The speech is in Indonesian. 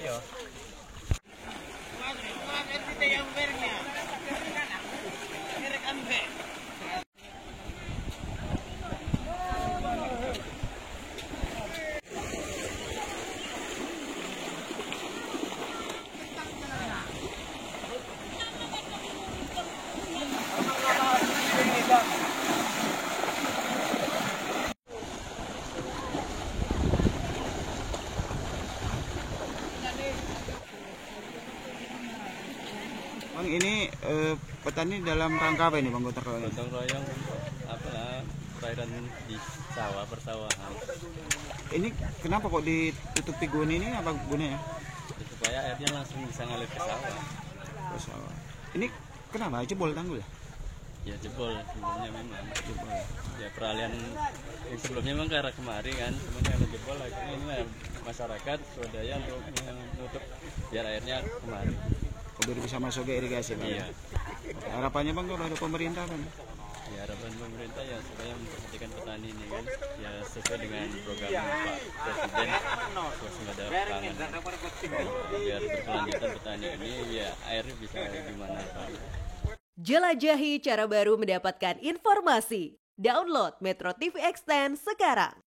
Iya. Bang, ini petani dalam rangka apa ini Bang gotong royong? Gotong royong apalah perairan di sawah persawahan. Ini kenapa kok ditutupi gun ini, apa gunanya? Supaya airnya langsung bisa ngalir ke sawah. Ke sawah. Ini kenapa jebol tanggul ya? Ya jebol sebelumnya memang. Jebol. Ya peralihan yang sebelumnya memang ke arah kemari kan, cuman karena jebol akhirnya ini masyarakat swadaya untuk menutup biar airnya kemari. Biar bisa masuk ke irigasi Bang. Iya. Harapannya Bang kepada pemerintah kan? Ya harapan pemerintah ya supaya memperhatikan petani ini kan ya sesuai dengan program Pak Presiden swasembada pangan biar berkelanjutan petani ini ya air bisa gimana Pak. Jelajahi cara baru mendapatkan informasi. Download Metro TV Extend sekarang.